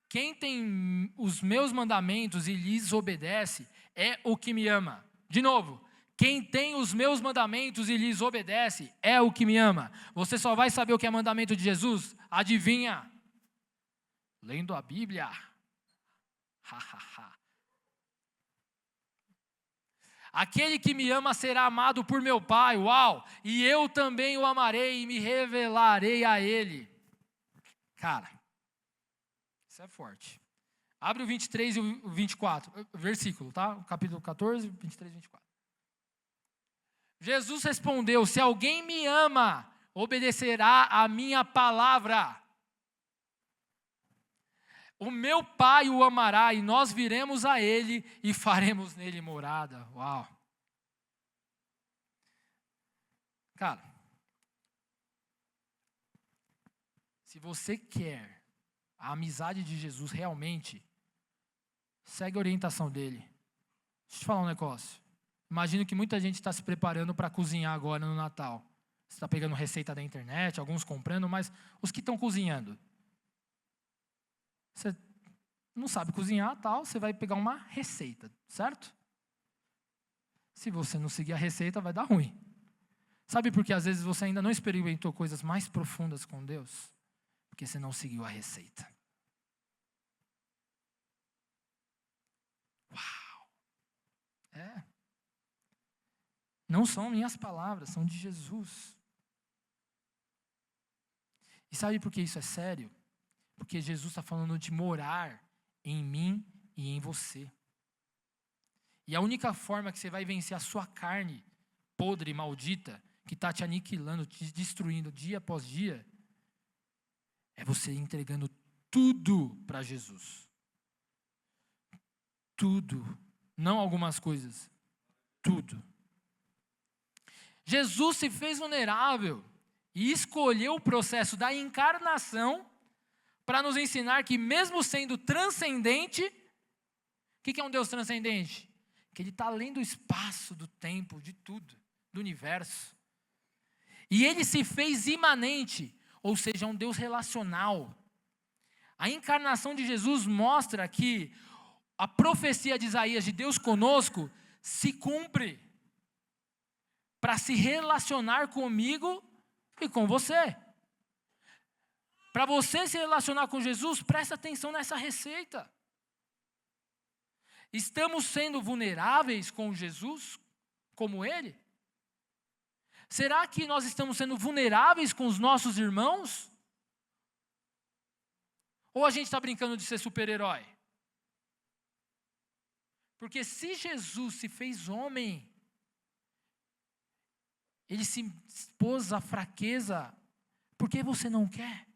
Quem tem os meus mandamentos e lhes obedece é o que me ama. De novo, quem tem os meus mandamentos e lhes obedece é o que me ama. Você só vai saber o que é mandamento de Jesus? Adivinha? Lendo a Bíblia. Aquele que me ama será amado por meu Pai, uau, e eu também o amarei e me revelarei a ele. Cara, isso é forte. Abre o 23 e o 24, versículo, tá? O capítulo 14, 23 e 24. Jesus respondeu, se alguém me ama, obedecerá a minha palavra. O meu Pai o amará e nós viremos a ele e faremos nele morada. Uau. Cara, se você quer a amizade de Jesus realmente, segue a orientação dele. Deixa eu te falar um negócio. Imagino que muita gente está se preparando para cozinhar agora no Natal. Você está pegando receita da internet, alguns comprando, mas os que estão cozinhando, você não sabe cozinhar, tal, você vai pegar uma receita, certo? Se você não seguir a receita, vai dar ruim. Sabe por que às vezes você ainda não experimentou coisas mais profundas com Deus? Porque você não seguiu a receita. Uau! Não são minhas palavras, são de Jesus. E sabe por que isso é sério? Porque Jesus está falando de morar em mim e em você. E a única forma que você vai vencer a sua carne podre e maldita, que está te aniquilando, te destruindo dia após dia, é você entregando tudo para Jesus. Tudo. Não algumas coisas. Tudo. Jesus se fez vulnerável e escolheu o processo da encarnação para nos ensinar que, mesmo sendo transcendente, o que é um Deus transcendente? Que Ele está além do espaço, do tempo, de tudo, do universo. E Ele se fez imanente, ou seja, um Deus relacional. A encarnação de Jesus mostra que a profecia de Isaías de Deus conosco se cumpre para se relacionar comigo e com você. Para você se relacionar com Jesus, presta atenção nessa receita. Estamos sendo vulneráveis com Jesus, como Ele? Será que nós estamos sendo vulneráveis com os nossos irmãos? Ou a gente está brincando de ser super-herói? Porque se Jesus se fez homem, Ele se expôs à fraqueza, por que você não quer?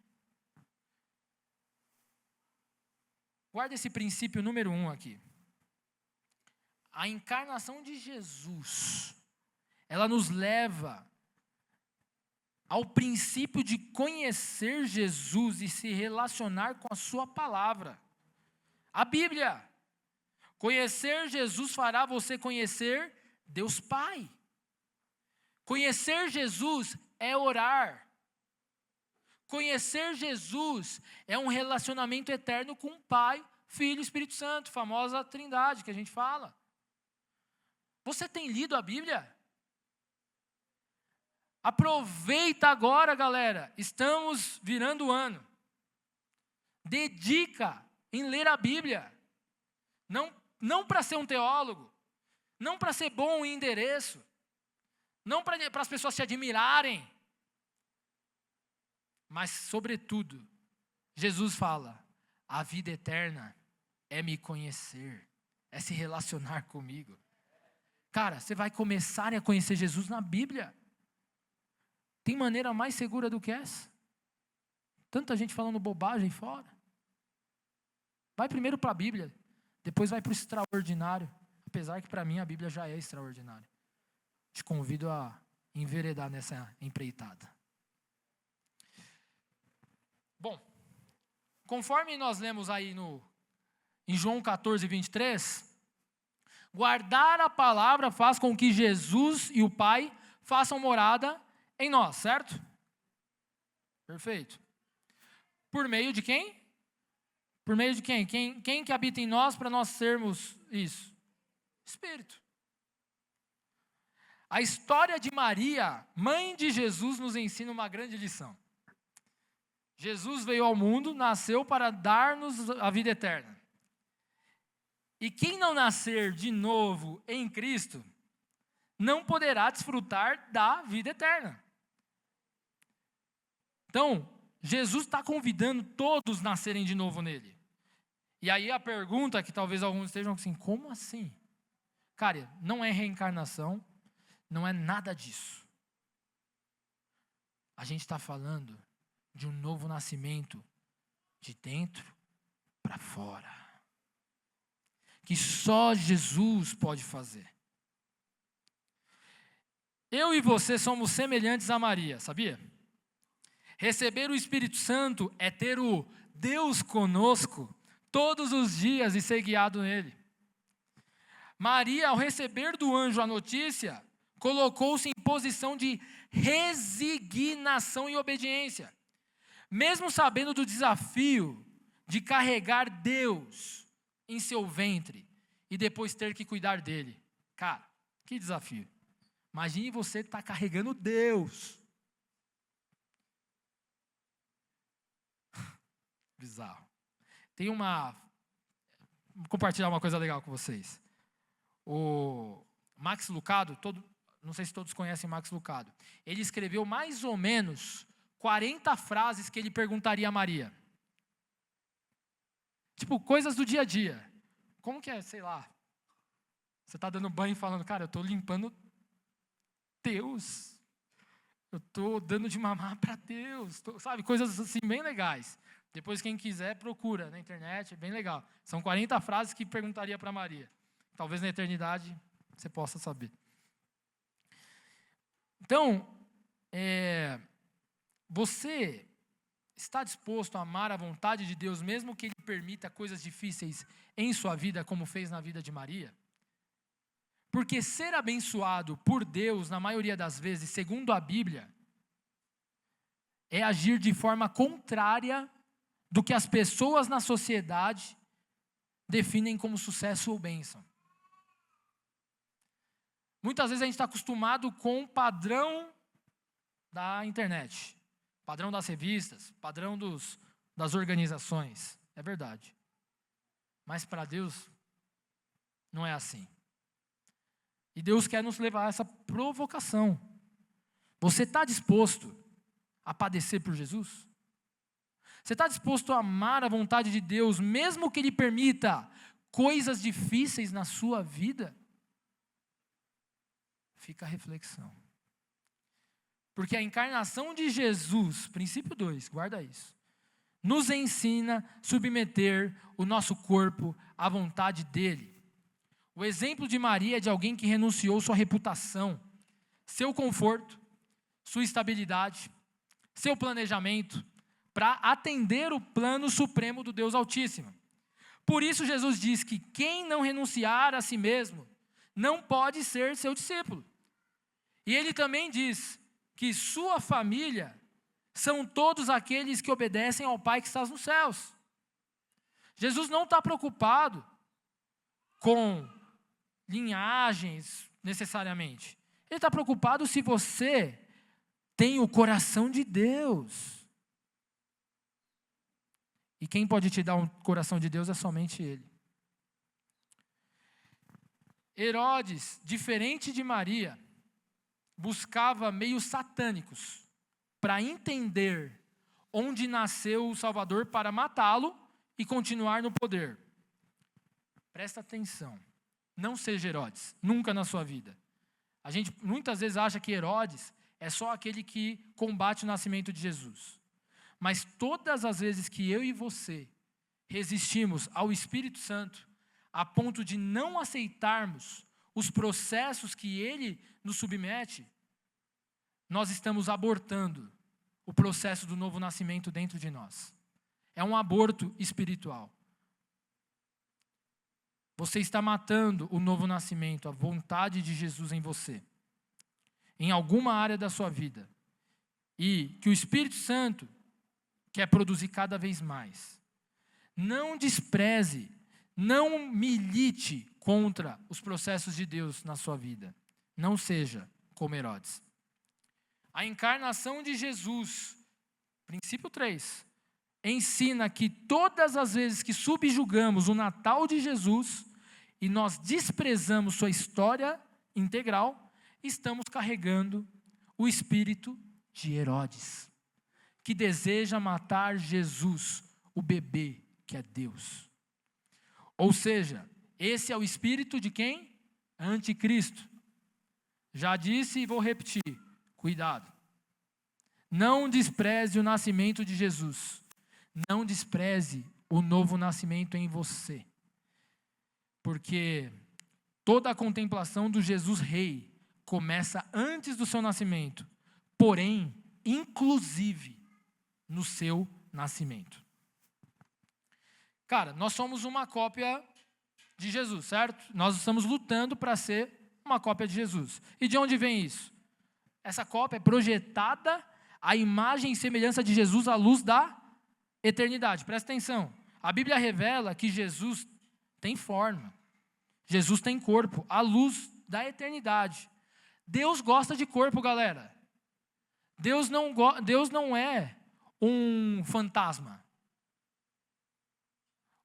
Guarda esse princípio número 1 aqui. A encarnação de Jesus, ela nos leva ao princípio de conhecer Jesus e se relacionar com a sua palavra. A Bíblia. Conhecer Jesus fará você conhecer Deus Pai. Conhecer Jesus é orar. Conhecer Jesus é um relacionamento eterno com o Pai, Filho e Espírito Santo, famosa trindade que a gente fala. Você tem lido a Bíblia? Aproveita agora, galera, estamos virando o ano. Dedica em ler a Bíblia. Não para ser um teólogo, não para ser bom em endereço, não para as pessoas te admirarem, mas, sobretudo, Jesus fala, a vida eterna é me conhecer, é se relacionar comigo. Cara, você vai começar a conhecer Jesus na Bíblia. Tem maneira mais segura do que essa? Tanta gente falando bobagem fora. Vai primeiro para a Bíblia, depois vai para o extraordinário. Apesar que para mim a Bíblia já é extraordinária. Te convido a enveredar nessa empreitada. Bom, conforme nós lemos aí em João 14, 23, guardar a palavra faz com que Jesus e o Pai façam morada em nós, certo? Perfeito. Por meio de quem? Por meio de quem? Quem que habita em nós para nós sermos isso? Espírito. A história de Maria, mãe de Jesus, nos ensina uma grande lição. Jesus veio ao mundo, nasceu para dar-nos a vida eterna. E quem não nascer de novo em Cristo, não poderá desfrutar da vida eterna. Então, Jesus está convidando todos a nascerem de novo nele. E aí a pergunta que talvez alguns estejam assim, como assim? Cara, não é reencarnação, não é nada disso. A gente está falando de um novo nascimento de dentro para fora. Que só Jesus pode fazer. Eu e você somos semelhantes a Maria, sabia? Receber o Espírito Santo é ter o Deus conosco todos os dias e ser guiado nele. Maria, ao receber do anjo a notícia, colocou-se em posição de resignação e obediência. Mesmo sabendo do desafio de carregar Deus em seu ventre e depois ter que cuidar dele. Cara, que desafio. Imagine você estar carregando Deus. Bizarro. Vou compartilhar uma coisa legal com vocês. O Max Lucado, não sei se todos conhecem Max Lucado, ele escreveu mais ou menos 40 frases que ele perguntaria a Maria. Tipo, coisas do dia a dia. Como que é, sei lá, você está dando banho e falando, cara, eu estou limpando Deus. Eu estou dando de mamar para Deus. Sabe, coisas assim bem legais. Depois quem quiser procura na internet, é bem legal. São 40 frases que perguntaria para Maria. Talvez na eternidade você possa saber. Então, você está disposto a amar a vontade de Deus, mesmo que Ele permita coisas difíceis em sua vida, como fez na vida de Maria? Porque ser abençoado por Deus, na maioria das vezes, segundo a Bíblia, é agir de forma contrária do que as pessoas na sociedade definem como sucesso ou bênção. Muitas vezes a gente está acostumado com o padrão da internet, padrão das revistas, padrão das organizações. É verdade. Mas para Deus não é assim. E Deus quer nos levar a essa provocação. Você está disposto a padecer por Jesus? Você está disposto a amar a vontade de Deus, mesmo que Ele permita coisas difíceis na sua vida? Fica a reflexão. Porque a encarnação de Jesus, princípio 2, guarda isso, nos ensina a submeter o nosso corpo à vontade dEle. O exemplo de Maria é de alguém que renunciou sua reputação, seu conforto, sua estabilidade, seu planejamento, para atender o plano supremo do Deus Altíssimo. Por isso Jesus diz que quem não renunciar a si mesmo não pode ser seu discípulo. E ele também diz que sua família são todos aqueles que obedecem ao Pai que está nos céus. Jesus não está preocupado com linhagens necessariamente. Ele está preocupado se você tem o coração de Deus. E quem pode te dar um coração de Deus é somente Ele. Herodes, diferente de Maria, buscava meios satânicos para entender onde nasceu o Salvador para matá-lo e continuar no poder. Presta atenção. Não seja Herodes, nunca na sua vida. A gente muitas vezes acha que Herodes é só aquele que combate o nascimento de Jesus. Mas todas as vezes que eu e você resistimos ao Espírito Santo, a ponto de não aceitarmos os processos que Ele nos submete, nós estamos abortando o processo do novo nascimento dentro de nós. É um aborto espiritual. Você está matando o novo nascimento, a vontade de Jesus em você, em alguma área da sua vida. E que o Espírito Santo quer produzir cada vez mais. Não despreze, não milite contra os processos de Deus na sua vida. Não seja como Herodes. A encarnação de Jesus, princípio 3, ensina que todas as vezes que subjugamos o Natal de Jesus e nós desprezamos sua história integral, estamos carregando o espírito de Herodes, que deseja matar Jesus, o bebê que é Deus. Ou seja, esse é o espírito de quem? Anticristo. Já disse e vou repetir, cuidado. Não despreze o nascimento de Jesus. Não despreze o novo nascimento em você. Porque toda a contemplação do Jesus Rei começa antes do seu nascimento, porém, inclusive, no seu nascimento. Cara, nós somos uma cópia de Jesus, certo? Nós estamos lutando para ser uma cópia de Jesus. E de onde vem isso? Essa cópia é projetada à imagem e semelhança de Jesus à luz da eternidade. Presta atenção. A Bíblia revela que Jesus tem forma. Jesus tem corpo, à luz da eternidade. Deus gosta de corpo, galera. Deus não é um fantasma.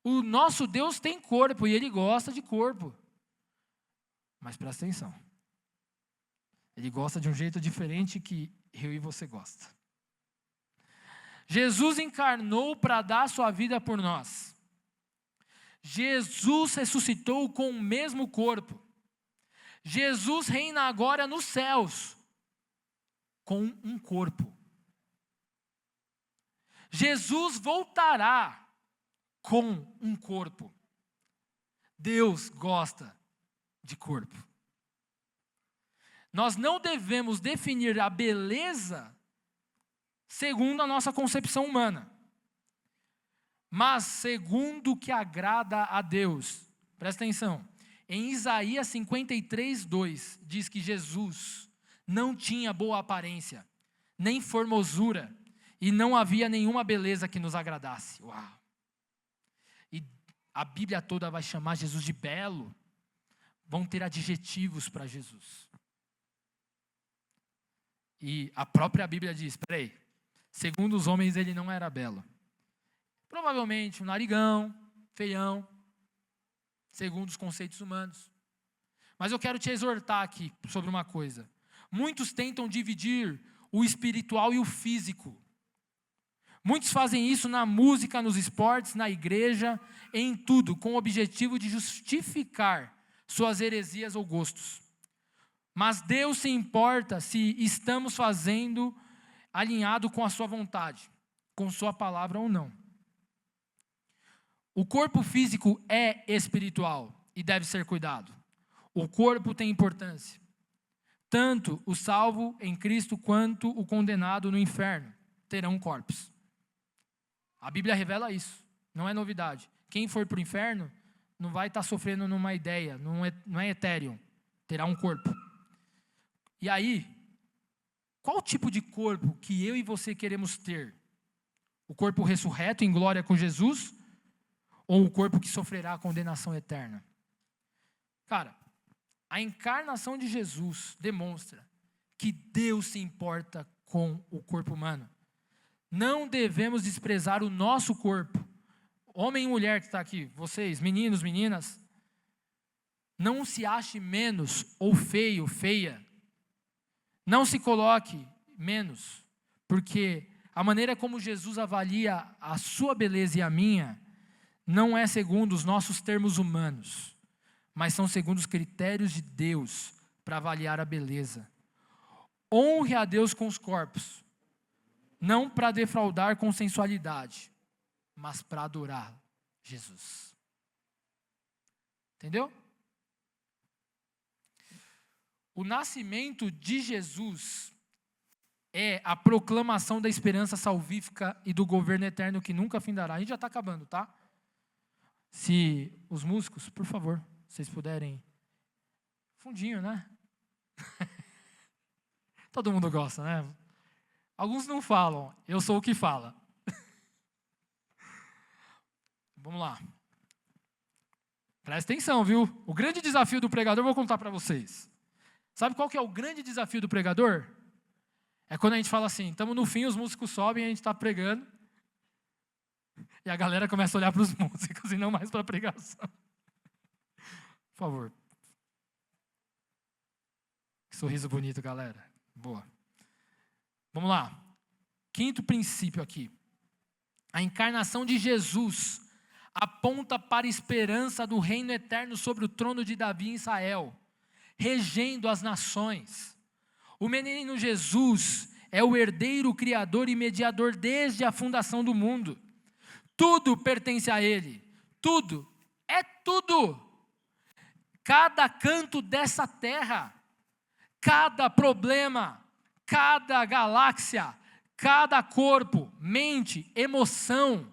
O nosso Deus tem corpo e Ele gosta de corpo. Mas presta atenção. Ele gosta de um jeito diferente que eu e você gosta. Jesus encarnou para dar sua vida por nós. Jesus ressuscitou com o mesmo corpo. Jesus reina agora nos céus com um corpo. Jesus voltará com um corpo. Deus gosta de corpo. Nós não devemos definir a beleza segundo a nossa concepção humana, mas segundo o que agrada a Deus. Presta atenção. Em Isaías 53:2, diz que Jesus não tinha boa aparência, nem formosura, e não havia nenhuma beleza que nos agradasse. Uau! E a Bíblia toda vai chamar Jesus de belo. Vão ter adjetivos para Jesus. E a própria Bíblia diz, segundo os homens ele não era belo. Provavelmente um narigão, feião, segundo os conceitos humanos. Mas eu quero te exortar aqui sobre uma coisa. Muitos tentam dividir o espiritual e o físico. Muitos fazem isso na música, nos esportes, na igreja, em tudo, com o objetivo de justificar suas heresias ou gostos. Mas Deus se importa se estamos fazendo alinhado com a sua vontade, com sua palavra ou não. O corpo físico é espiritual e deve ser cuidado. O corpo tem importância. Tanto o salvo em Cristo quanto o condenado no inferno terão corpos. A Bíblia revela isso, não é novidade. Quem for para o inferno não vai estar sofrendo numa ideia, não é etéreo, terá um corpo. E aí, qual tipo de corpo que eu e você queremos ter? O corpo ressurreto em glória com Jesus? Ou o corpo que sofrerá a condenação eterna? Cara, a encarnação de Jesus demonstra que Deus se importa com o corpo humano. Não devemos desprezar o nosso corpo. Homem e mulher que está aqui, vocês, meninos, meninas, não se ache menos ou feio, feia. Não se coloque menos, porque a maneira como Jesus avalia a sua beleza e a minha, não é segundo os nossos termos humanos, mas são segundo os critérios de Deus para avaliar a beleza. Honre a Deus com os corpos, não para defraudar com sensualidade, mas para adorar Jesus. Entendeu? O nascimento de Jesus é a proclamação da esperança salvífica e do governo eterno que nunca findará. A gente já está acabando, tá? Se os músicos, por favor, vocês puderem. Fundinho, né? Todo mundo gosta, né? Alguns não falam, eu sou o que fala. Vamos lá. Presta atenção, viu? O grande desafio do pregador eu vou contar para vocês. Sabe qual que é o grande desafio do pregador? É quando a gente fala assim, estamos no fim, os músicos sobem, a gente está pregando, e a galera começa a olhar para os músicos e não mais para a pregação. Por favor. Que sorriso bonito, galera. Boa. Vamos lá. Quinto princípio aqui. A encarnação de Jesus aponta para a esperança do reino eterno sobre o trono de Davi em Israel, regendo as nações. O menino Jesus é o herdeiro, criador e mediador desde a fundação do mundo. Tudo pertence a Ele. Tudo. É tudo. Cada canto dessa terra, cada problema, cada galáxia, cada corpo, mente, emoção,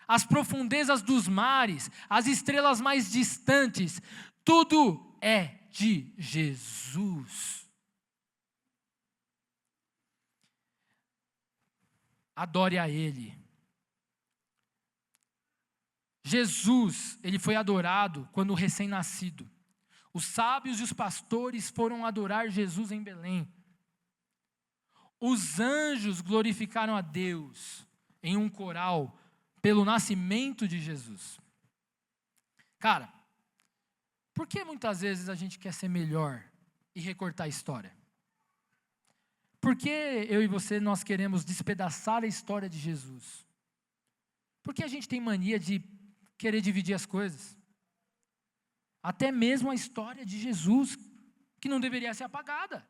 as profundezas dos mares, as estrelas mais distantes, tudo é de Jesus. Adore a Ele. Jesus, Ele foi adorado quando recém-nascido. Os sábios e os pastores foram adorar Jesus em Belém. Os anjos glorificaram a Deus em um coral pelo nascimento de Jesus. Cara, por que muitas vezes a gente quer ser melhor e recortar a história? Por que eu e você, nós queremos despedaçar a história de Jesus? Por que a gente tem mania de querer dividir as coisas? Até mesmo a história de Jesus, que não deveria ser apagada.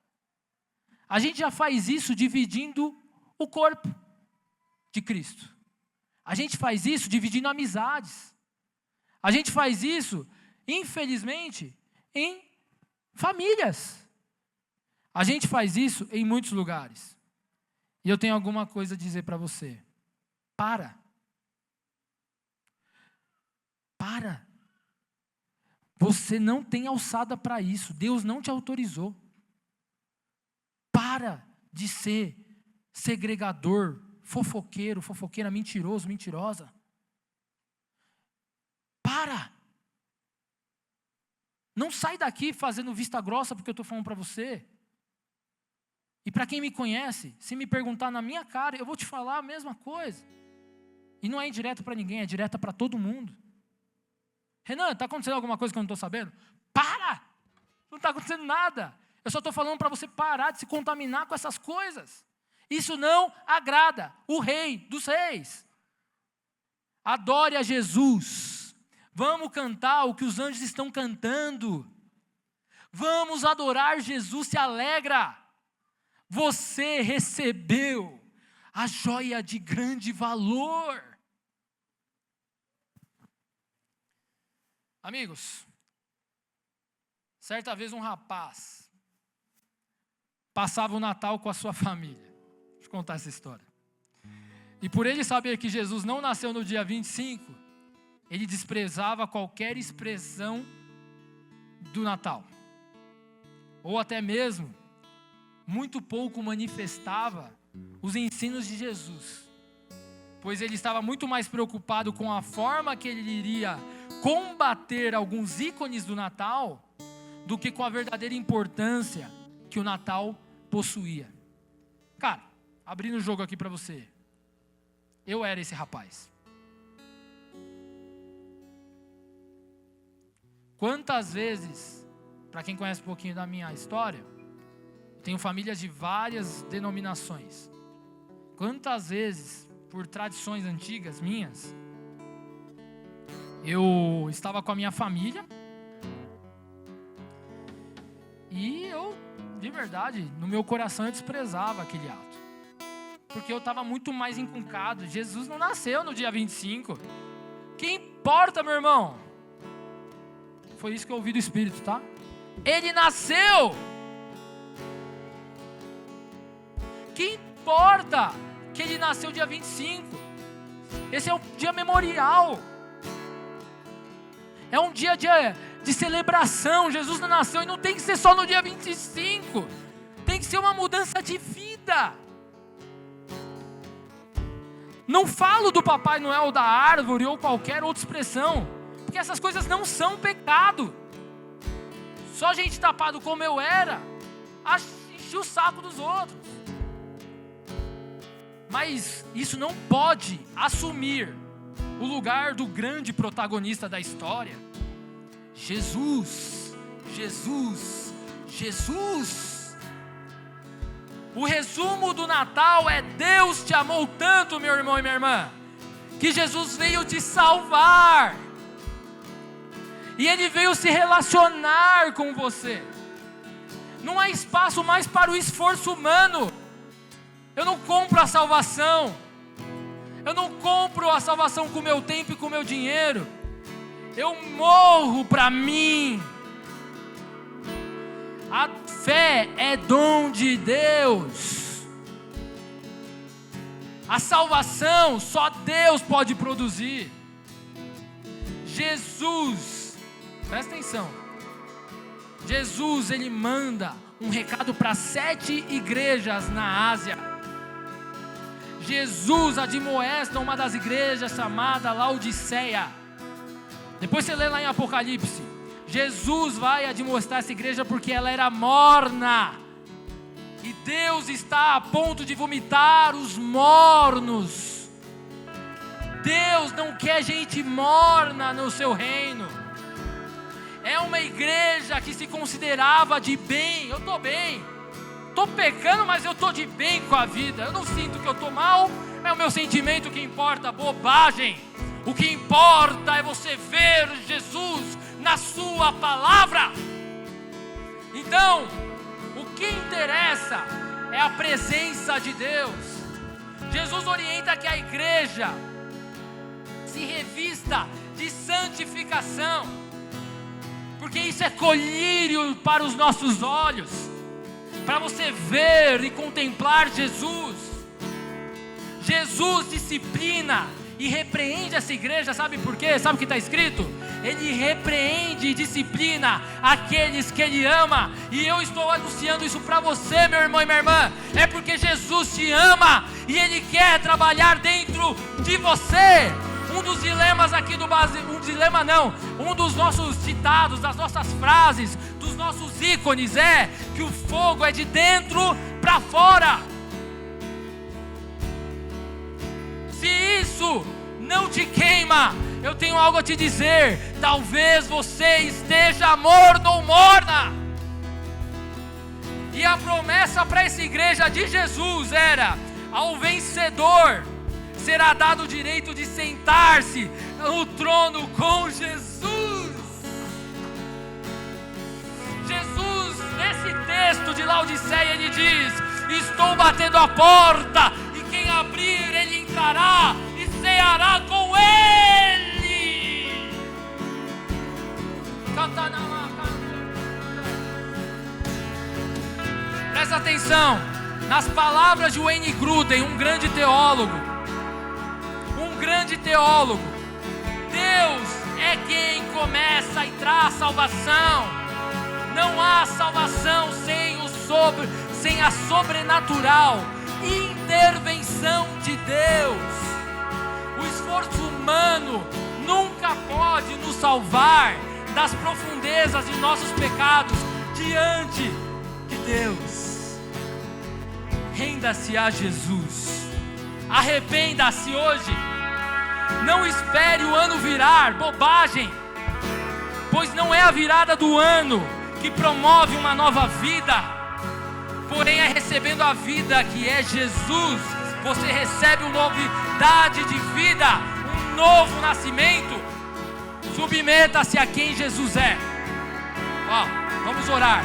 A gente já faz isso dividindo o corpo de Cristo. A gente faz isso dividindo amizades. A gente faz isso, infelizmente, em famílias. A gente faz isso em muitos lugares. E eu tenho alguma coisa a dizer para você. Para. Você não tem alçada para isso. Deus não te autorizou. Para de ser segregador, fofoqueira, mentiroso, mentirosa. Para. Não sai daqui fazendo vista grossa porque eu estou falando para você. E para quem me conhece, se me perguntar na minha cara, eu vou te falar a mesma coisa. E não é indireto para ninguém, é direta para todo mundo. Renan, está acontecendo alguma coisa que eu não estou sabendo? Para! Não está acontecendo nada. Eu só estou falando para você parar de se contaminar com essas coisas. Isso não agrada o Rei dos Reis. Adore a Jesus. Vamos cantar o que os anjos estão cantando. Vamos adorar Jesus, se alegra. Você recebeu a joia de grande valor. Amigos, certa vez um rapaz passava o Natal com a sua família. Deixa eu contar essa história. E por ele saber que Jesus não nasceu no dia 25, ele desprezava qualquer expressão do Natal. Ou até mesmo, muito pouco manifestava os ensinos de Jesus. Pois ele estava muito mais preocupado com a forma que ele iria combater alguns ícones do Natal do que com a verdadeira importância que o Natal possuía. Cara, abrindo o jogo aqui para você. Eu era esse rapaz. Quantas vezes, para quem conhece um pouquinho da minha história, tenho famílias de várias denominações. Quantas vezes, por tradições antigas minhas, eu estava com a minha família e eu, de verdade, no meu coração eu desprezava aquele ato. Porque eu estava muito mais encucado. Jesus não nasceu no dia 25. Que importa, meu irmão? Foi isso que eu ouvi do Espírito, tá? Ele nasceu! Que importa que ele nasceu dia 25? Esse é um dia memorial. É um dia de celebração. Jesus não nasceu e não tem que ser só no dia 25. Tem que ser uma mudança de vida. Não falo do Papai Noel, da árvore ou qualquer outra expressão, porque essas coisas não são pecado. Só gente tapado como eu era, enche o saco dos outros. Mas isso não pode assumir o lugar do grande protagonista da história. Jesus, Jesus, Jesus. O resumo do Natal é: Deus te amou tanto, meu irmão e minha irmã, que Jesus veio te salvar. E Ele veio se relacionar com você. Não há espaço mais para o esforço humano. Eu não compro a salvação. Eu não compro a salvação com o meu tempo e com o meu dinheiro. Eu morro para mim. A fé é dom de Deus. A salvação só Deus pode produzir. Jesus, presta atenção. Jesus, Ele manda um recado para 7 igrejas na Ásia. Jesus admoesta uma das igrejas chamada Laodiceia. Depois você lê lá em Apocalipse. Jesus vai admoestar essa igreja porque ela era morna. E Deus está a ponto de vomitar os mornos. Deus não quer gente morna no seu reino. É uma igreja que se considerava de bem. Eu estou bem. Estou pecando, mas eu estou de bem com a vida. Eu não sinto que eu estou mal. É o meu sentimento que importa. Bobagem. O que importa é você ver Jesus na sua palavra. Então, o que interessa é a presença de Deus. Jesus orienta que a igreja se revista de santificação, porque isso é colírio para os nossos olhos. para você ver e contemplar Jesus. Jesus disciplina e repreende essa igreja, sabe por quê? Sabe o que está escrito? Ele repreende e disciplina aqueles que Ele ama. E eu estou anunciando isso para você, meu irmão e minha irmã. É porque Jesus te ama e Ele quer trabalhar dentro de você. Um dos dilemas aqui do base, um dos nossos citados, das nossas frases, dos nossos ícones é que o fogo é de dentro para fora. Se isso não te queima, eu tenho algo a te dizer. Talvez você esteja morno ou morna. E a promessa para essa igreja de Jesus era: ao vencedor será dado o direito de sentar-se no trono com Jesus. Jesus, nesse texto de Laodiceia, ele diz: estou batendo a porta, e quem abrir, ele entrará e ceará com ele. Presta atenção nas palavras de Wayne Grudem, um grande teólogo. Deus é quem começa e traz salvação. Não há salvação sem a sobrenatural intervenção de Deus. O esforço humano nunca pode nos salvar das profundezas de nossos pecados diante de Deus. Renda-se a Jesus. Arrependa-se hoje. Não espere o ano virar, bobagem. Pois não é a virada do ano que promove uma nova vida, porém é recebendo a vida que é Jesus. Você recebe uma novidade de vida, um novo nascimento. Submeta-se a quem Jesus é. Vamos orar.